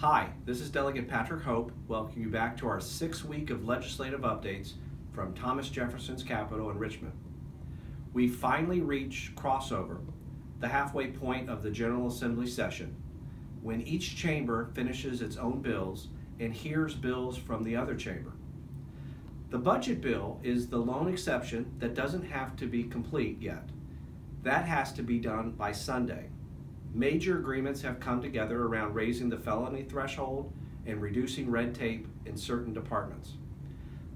Hi, this is Delegate Patrick Hope, welcoming you back to our 6th week of legislative updates from Thomas Jefferson's Capitol in Richmond. We finally reached crossover, the halfway point of the General Assembly session, when each chamber finishes its own bills and hears bills from the other chamber. The budget bill is the lone exception that doesn't have to be complete yet. That has to be done by Sunday. Major agreements have come together around raising the felony threshold and reducing red tape in certain departments.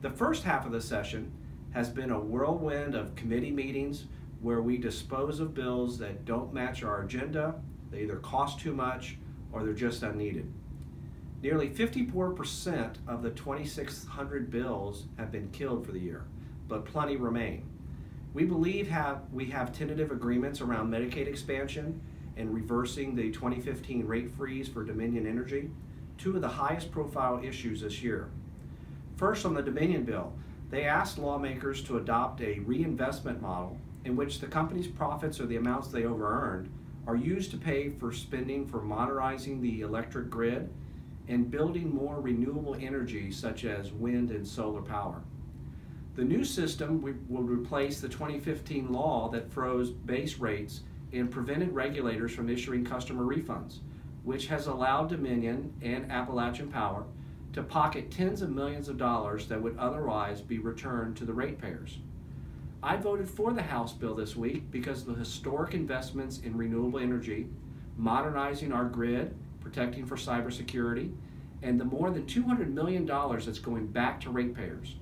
The first half of the session has been a whirlwind of committee meetings where we dispose of bills that don't match our agenda, they either cost too much, or they're just unneeded. Nearly 54% of the 2,600 bills have been killed for the year, but plenty remain. We believe we have tentative agreements around Medicaid expansion and reversing the 2015 rate freeze for Dominion Energy, two of the highest profile issues this year. First, on the Dominion bill, they asked lawmakers to adopt a reinvestment model in which the company's profits or the amounts they over-earned are used to pay for spending for modernizing the electric grid and building more renewable energy such as wind and solar power. The new system will replace the 2015 law that froze base rates and prevented regulators from issuing customer refunds, which has allowed Dominion and Appalachian Power to pocket tens of millions of dollars that would otherwise be returned to the ratepayers. I voted for the House bill this week because of the historic investments in renewable energy, modernizing our grid, protecting for cybersecurity, and the more than $200 million that's going back to ratepayers.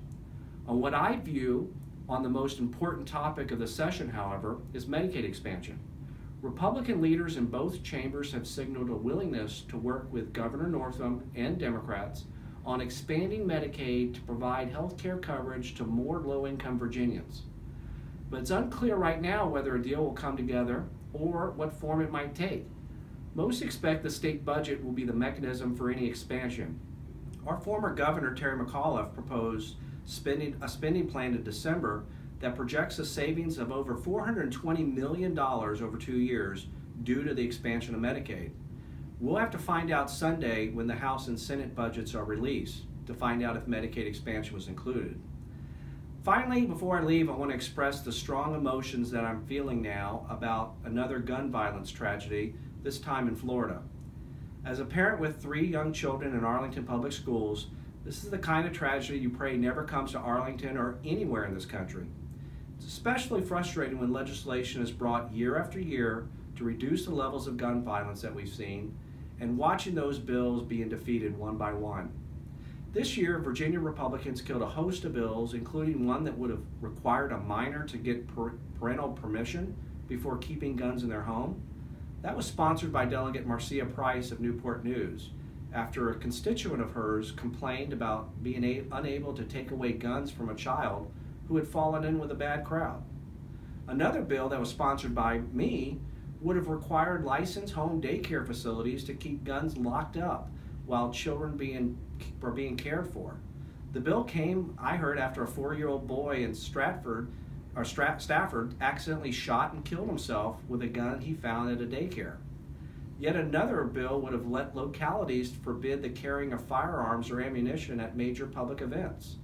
On what I view on the most important topic of the session, however, is Medicaid expansion. Republican leaders in both chambers have signaled a willingness to work with Governor Northam and Democrats on expanding Medicaid to provide health care coverage to more low-income Virginians. But it's unclear right now whether a deal will come together or what form it might take. Most expect the state budget will be the mechanism for any expansion. Our former governor, Terry McAuliffe, proposed a spending plan in December that projects a savings of over $420 million over 2 years due to the expansion of Medicaid. We'll have to find out Sunday when the House and Senate budgets are released to find out if Medicaid expansion was included. Finally, before I leave, I want to express the strong emotions that I'm feeling now about another gun violence tragedy, this time in Florida. As a parent with 3 young children in Arlington Public Schools, this is the kind of tragedy you pray never comes to Arlington or anywhere in this country. It's especially frustrating when legislation is brought year after year to reduce the levels of gun violence that we've seen, and watching those bills being defeated one by one. This year, Virginia Republicans killed a host of bills, including one that would have required a minor to get parental permission before keeping guns in their home. That was sponsored by Delegate Marcia Price of Newport News, after a constituent of hers complained about being unable to take away guns from a child who had fallen in with a bad crowd. Another bill that was sponsored by me would have required licensed home daycare facilities to keep guns locked up while children were being cared for. The bill came, I heard, after a 4-year-old boy in Stafford accidentally shot and killed himself with a gun he found at a daycare. Yet another bill would have let localities forbid the carrying of firearms or ammunition at major public events.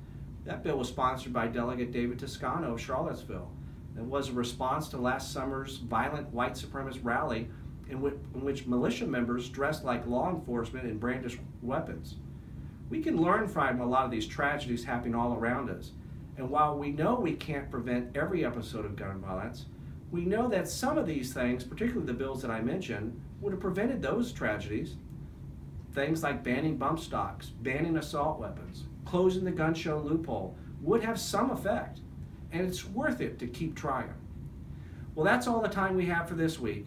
That bill was sponsored by Delegate David Toscano of Charlottesville and was a response to last summer's violent white supremacist rally in which militia members dressed like law enforcement and brandished weapons. We can learn from a lot of these tragedies happening all around us. And while we know we can't prevent every episode of gun violence, we know that some of these things, particularly the bills that I mentioned, would have prevented those tragedies. Things like banning bump stocks, banning assault weapons, closing the gun show loophole would have some effect, and it's worth it to keep trying. Well, that's all the time we have for this week.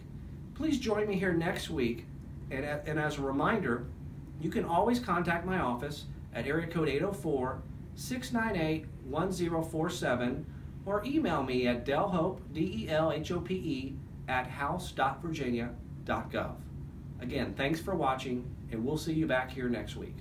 Please join me here next week, and as a reminder, you can always contact my office at area code 804-698-1047 or email me at delhope, DELHOPE, at house.virginia.gov. Again, thanks for watching, and we'll see you back here next week.